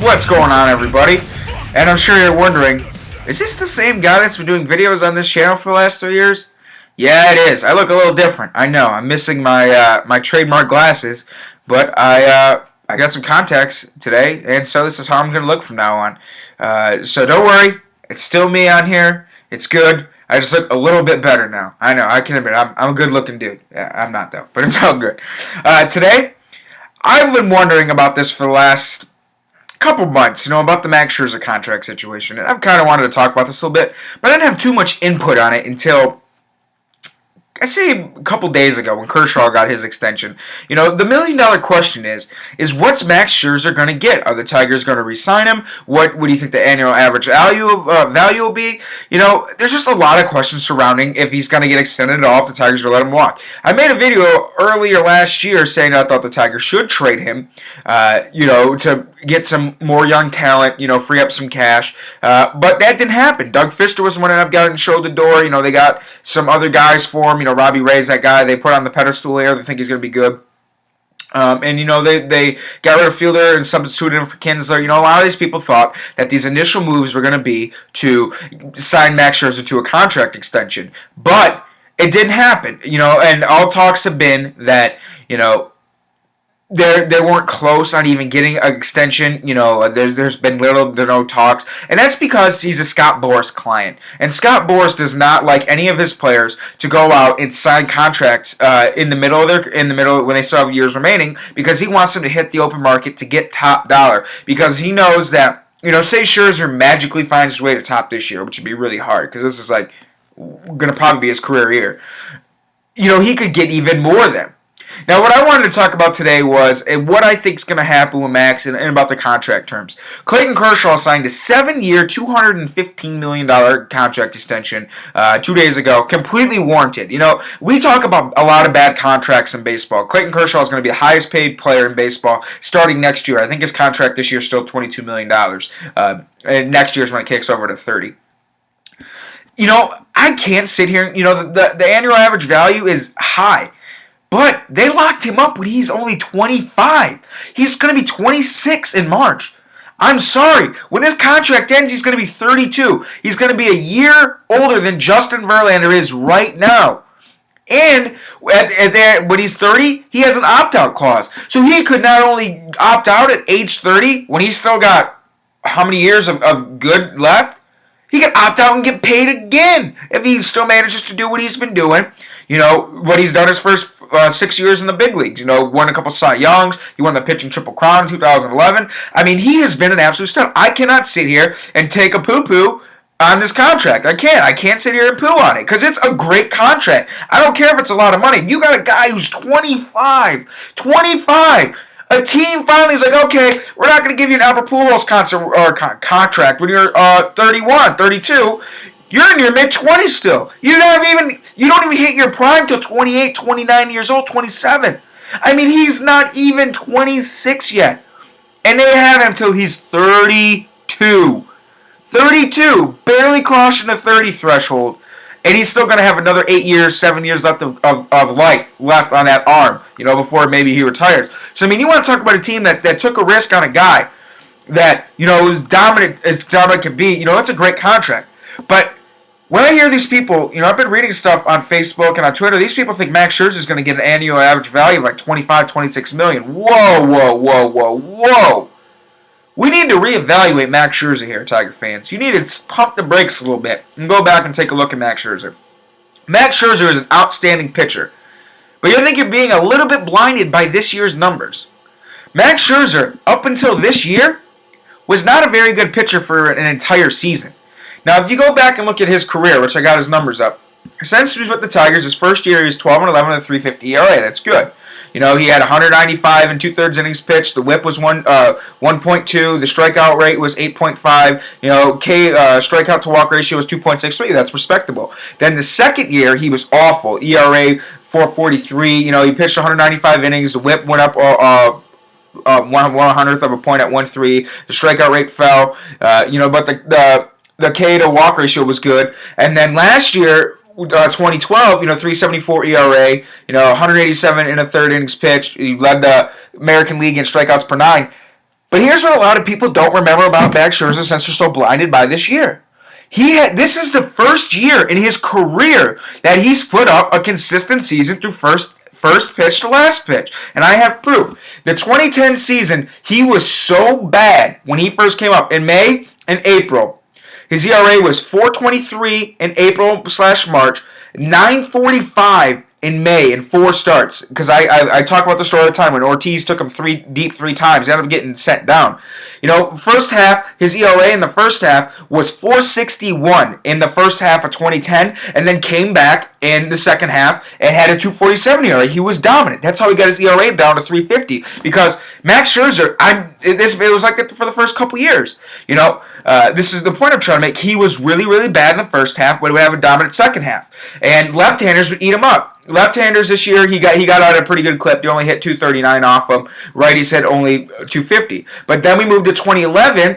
What's going on, everybody? And I'm sure you're wondering, is this the same guy that's been doing videos on this channel for the last 3 years? Yeah, it is. I look a little different. I know. I'm missing my trademark glasses, but I got some contacts today, and so this is how I'm going to look from now on. So don't worry. It's still me on here. It's good. I just look a little bit better now. I know. I can admit I'm a good-looking dude. Yeah, I'm not, though, but it's all good. Today, I've been wondering about this for the last couple months, about the Max Scherzer contract situation, and I've kind of wanted to talk about this a little bit, but I didn't have too much input on it until, I say, a couple days ago when Kershaw got his extension. The million-dollar question is what's Max Scherzer going to get? Are the Tigers going to re-sign him? What do you think the annual average value will be? There's just a lot of questions surrounding if he's going to get extended at all, if the Tigers are going to let him walk. I made a video earlier last year saying I thought the Tigers should trade him, to get some more young talent, free up some cash. But that didn't happen. Doug Fister was the one that ended up getting showed the door. They got some other guys for him. Robbie Ray's that guy they put on the pedestal here. They think he's going to be good. They got rid of Fielder and substituted him for Kinsler. A lot of these people thought that these initial moves were going to be to sign Max Scherzer to a contract extension. But it didn't happen, and all talks have been that, they weren't close on even getting an extension. There's been little to no talks, and that's because he's a Scott Boras client, and Scott Boras does not like any of his players to go out and sign contracts in the middle when they still have years remaining, because he wants them to hit the open market to get top dollar, because he knows that say Scherzer magically finds his way to top this year, which would be really hard because this is going to probably be his career year. He could get even more than. Now, what I wanted to talk about today was what I think is going to happen with Max and about the contract terms. Clayton Kershaw signed a 7-year, $215 million contract extension 2 days ago, completely warranted. We talk about a lot of bad contracts in baseball. Clayton Kershaw is going to be the highest paid player in baseball starting next year. I think his contract this year is still $22 million. And next year is when it kicks over to $30. I can't sit here. The annual average value is high. But they locked him up when he's only 25. He's going to be 26 in March. I'm sorry. When his contract ends, he's going to be 32. He's going to be a year older than Justin Verlander is right now. And when he's 30, he has an opt-out clause. So he could not only opt out at age 30, when he's still got how many years of good left, he can opt out and get paid again if he still manages to do what he's been doing. What he's done his first 6 years in the big leagues. Won a couple Cy Youngs. He won the pitching Triple Crown in 2011. He has been an absolute stud. I cannot sit here and take a poo-poo on this contract. I can't. I can't sit here and poo on it because it's a great contract. I don't care if it's a lot of money. You got a guy who's 25. 25. A team finally is like, okay, we're not going to give you an Albert Pujols contract when you're 31, 32. You're in your mid-20s still. You don't even hit your prime till 28, 29 years old, 27. He's not even 26 yet. And they have him till he's 32. 32, barely crossing the 30 threshold. And he's still going to have another 8 years, 7 years left of life left on that arm, before maybe he retires. So, you want to talk about a team that took a risk on a guy that, is dominant as dominant can be. That's a great contract. But when I hear these people, I've been reading stuff on Facebook and on Twitter. These people think Max Scherzer is going to get an annual average value of like 25, 26 million. Whoa, whoa, whoa, whoa, whoa. We need to reevaluate Max Scherzer here, Tiger fans. You need to pump the brakes a little bit and go back and take a look at Max Scherzer. Max Scherzer is an outstanding pitcher, but you think you're being a little bit blinded by this year's numbers. Max Scherzer, up until this year, was not a very good pitcher for an entire season. Now, if you go back and look at his career, which I got his numbers up, since he was with the Tigers, his first year he was 12-11 with a 3.50 ERA. That's good. He had 195 and 2/3 innings pitched. The WHIP was 1.2. The strikeout rate was 8.5. Strikeout to walk ratio was 2.63. That's respectable. Then the second year he was awful. ERA 4.43. He pitched 195 innings. The WHIP went up 1/100th of a point at 1.3. The strikeout rate fell. But the K to walk ratio was good. And then last year, 2012, 3.74 ERA, 187 in a third innings pitched. He led the American League in strikeouts per 9. But here's what a lot of people don't remember about Max Scherzer since they're so blinded by this year. This is the first year in his career that he's put up a consistent season through first pitch to last pitch. And I have proof. The 2010 season, he was so bad when he first came up in May and April. His ERA was 4.23 in April/March, 9.45 in May in 4 starts. Because I talk about the story all the time when Ortiz took him 3 times. He ended up getting sent down. First half, his ERA in the first half was 4.61 in the first half of 2010, and then came back in the second half and had a 2.47 ERA. He was dominant. That's how he got his ERA down to 3.50. Because Max Scherzer, it was like that for the first couple years. This is the point I'm trying to make. He was really, really bad in the first half, but he would have a dominant second half. And left-handers would eat him up. Left-handers this year, he got out at a pretty good clip. They only hit 239 off him. Righties hit only 250. But then we moved to 2011,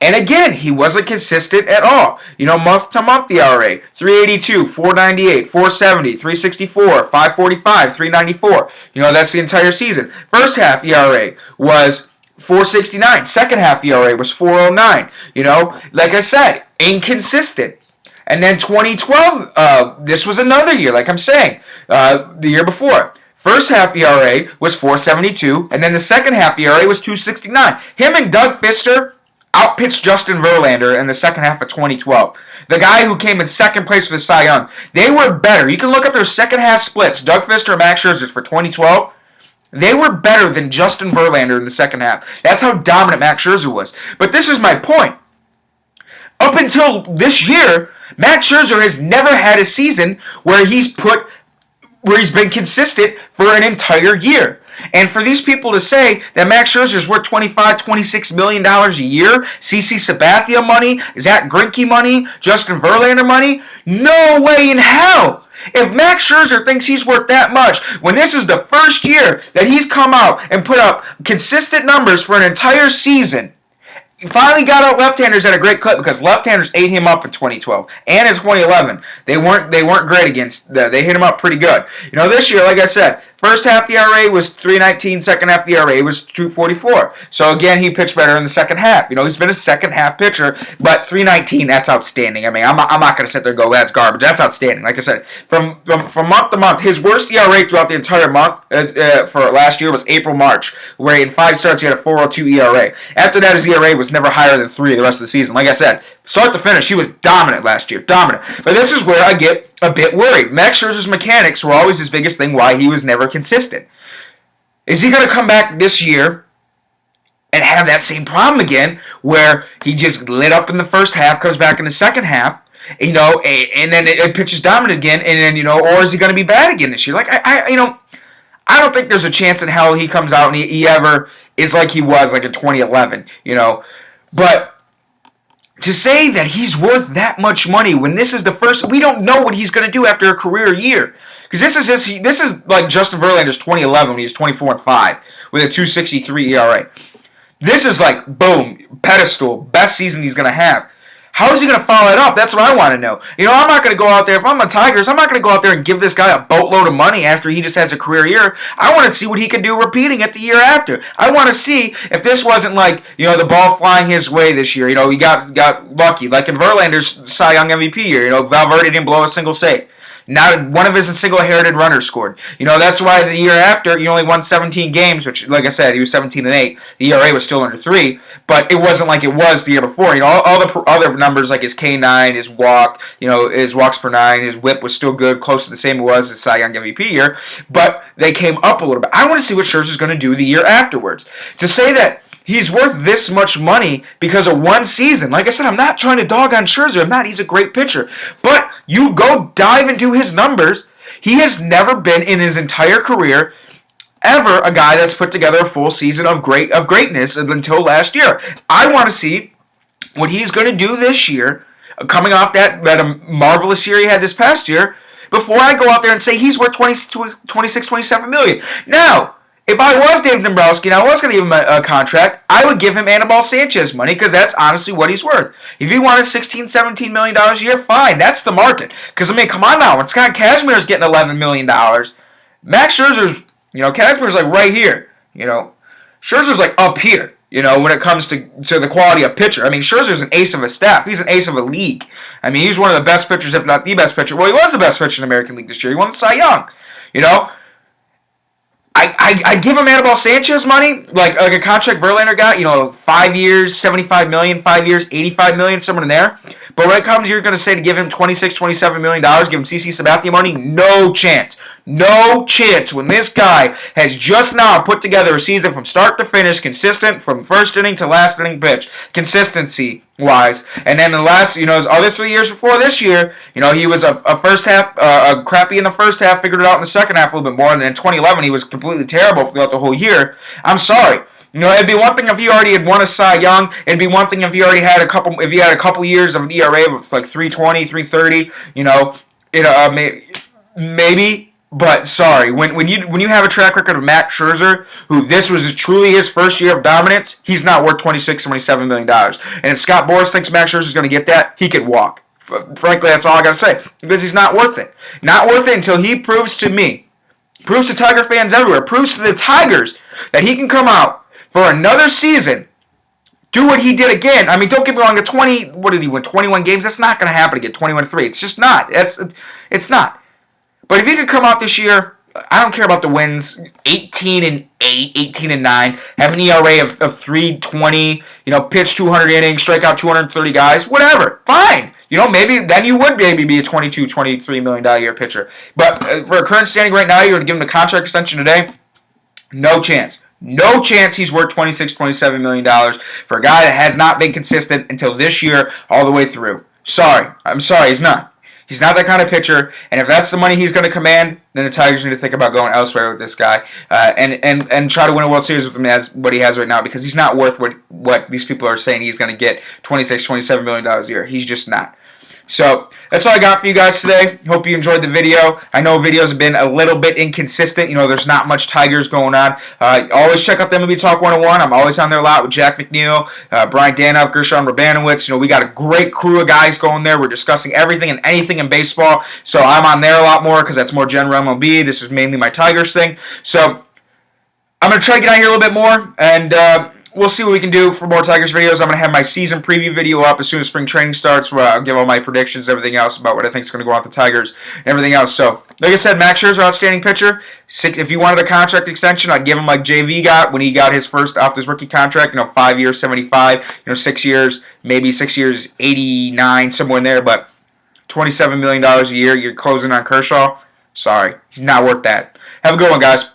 and again, he wasn't consistent at all. Month-to-month ERA, 382, 498, 470, 364, 545, 394. That's the entire season. First half ERA was 469. Second half ERA was 409. Like I said, inconsistent. And then 2012, this was another year, like I'm saying, the year before. First half ERA was 4.72, and then the second half ERA was 2.69. Him and Doug Fister outpitched Justin Verlander in the second half of 2012. The guy who came in second place for the Cy Young. They were better. You can look up their second half splits. Doug Fister and Max Scherzer for 2012. They were better than Justin Verlander in the second half. That's how dominant Max Scherzer was. But this is my point. Up until this year, Max Scherzer has never had a season where he's been consistent for an entire year. And for these people to say that Max Scherzer is worth $25, $26 million a year, CC Sabathia money, Zach Greinke money, Justin Verlander money, no way in hell. If Max Scherzer thinks he's worth that much, when this is the first year that he's come out and put up consistent numbers for an entire season, he finally got out left-handers at a great clip because left-handers ate him up in 2012 and in 2011. They weren't great against that. They hit him up pretty good. This year, like I said, first half ERA was 3.19, second half ERA was 2.44. So again, he pitched better in the second half. He's been a second half pitcher, but 3.19, that's outstanding. I mean, I'm not going to sit there and go, that's garbage. That's outstanding. Like I said, from month to month, his worst ERA throughout the entire month for last year was April-March, where in 5 starts he had a 4.02 ERA. After that, his ERA was never higher than 3 the rest of the season. Like I said, start to finish, he was dominant last year. Dominant. But this is where I get a bit worried. Max Scherzer's mechanics were always his biggest thing, why he was never consistent. Is he going to come back this year and have that same problem again, where he just lit up in the first half, comes back in the second half, and then it pitches dominant again, and then, or is he going to be bad again this year? Like, I don't think there's a chance in hell he comes out and he ever is like he was like in 2011, But to say that he's worth that much money when this is the first, we don't know what he's going to do after a career year. Because this is like Justin Verlander's 2011 when he was 24-5 with a 2.63 ERA. This is like, boom, pedestal, best season he's going to have. How is he going to follow it up? That's what I want to know. I'm not going to go out there, if I'm a Tigers, I'm not going to go out there and give this guy a boatload of money after he just has a career year. I want to see what he can do repeating it the year after. I want to see if this wasn't like, the ball flying his way this year. He got lucky. Like in Verlander's Cy Young MVP year, Valverde didn't blow a single save. Not one of his single-herited runners scored. That's why the year after, he only won 17 games, which, like I said, he was 17-8. The ERA was still under 3, but it wasn't like it was the year before. All the other numbers, like his K9, his walk, his walks per 9, his whip was still good, close to the same it was as Cy Young MVP year, but they came up a little bit. I want to see what Scherzer's going to do the year afterwards. To say that he's worth this much money because of one season. Like I said, I'm not trying to dog on Scherzer. I'm not. He's a great pitcher. But you go dive into his numbers. He has never been in his entire career ever a guy that's put together a full season of greatness until last year. I want to see what he's going to do this year, coming off that marvelous year he had this past year, before I go out there and say he's worth 26, 27 million. Now, if I was Dave Dombrowski and I was going to give him a contract, I would give him Anibal Sanchez money because that's honestly what he's worth. If he wanted $16, $17 million a year, fine. That's the market. Because, come on now. When Scott Kazmir's getting $11 million, Max Scherzer's, Kazmir's like right here. Scherzer's like up here. when it comes to the quality of pitcher. I mean, Scherzer's an ace of a staff. He's an ace of a league. I mean, he's one of the best pitchers, if not the best pitcher. Well, he was the best pitcher in the American League this year. He won the Cy Young. You know, I give him Anibal Sanchez money, like a contract Verlander got, 5 years, $75 million, 5 years, $85 million, somewhere in there. But when it comes, you're going to say to give him $26, $27 million, give him CC Sabathia money? No chance. No chance when this guy has just now put together a season from start to finish, consistent from first inning to last inning pitch, consistency-wise. And then the last, his other 3 years before this year, he was a first half, crappy in the first half, figured it out in the second half a little bit more. And then in 2011, he was completely terrible throughout the whole year. I'm sorry. It'd be one thing if he already had won a Cy Young. It'd be one thing if he already had a couple years of an ERA of like 3.20, 3.30. Maybe. But sorry, when you have a track record of Max Scherzer, who this was truly his first year of dominance, he's not worth $26, $27 million. And if Scott Boras thinks Max Scherzer is going to get that, he could walk. Frankly, that's all I got to say. Because he's not worth it. Not worth it until he proves to me, proves to Tiger fans everywhere, proves to the Tigers that he can come out for another season, do what he did again. I mean, don't get me wrong, what did he win, 21 games? That's not going to happen again, 21-3. It's just not. It's not. But if he could come out this year, I don't care about the wins, 18-8, 18-9, have an ERA of 3.20, pitch 200 innings, strike out 230 guys, whatever, fine. Maybe then you would maybe be a $22, $23 million a year pitcher. But for a current standing right now, you're going to give him a contract extension today? No chance. No chance he's worth $26, $27 million for a guy that has not been consistent until this year all the way through. Sorry. I'm sorry, he's not. He's not that kind of pitcher, and if that's the money he's going to command, then the Tigers need to think about going elsewhere with this guy and try to win a World Series with him as what he has right now, because he's not worth what these people are saying he's going to get, $26, $27 million a year. He's just not. So that's all I got for you guys today. Hope you enjoyed the video. I know videos have been a little bit inconsistent. There's not much Tigers going on. Always check out the MLB Talk 101. I'm always on there a lot with Jack McNeil, Brian Danoff, Gershon Rabanowitz. We got a great crew of guys going there. We're discussing everything and anything in baseball. So I'm on there a lot more because that's more general MLB. This is mainly my Tigers thing. So I'm going to try to get out here a little bit more, and we'll see what we can do for more Tigers videos. I'm going to have my season preview video up as soon as spring training starts, where I'll give all my predictions and everything else about what I think is going to go on with the Tigers and everything else. So, like I said, Max Scherzer, outstanding pitcher. If you wanted a contract extension, I'd give him like JV got when he got his first off his rookie contract, 5 years, 75, 6 years, maybe 6 years, 89, somewhere in there. But $27 million a year, you're closing on Kershaw. Sorry, he's not worth that. Have a good one, guys.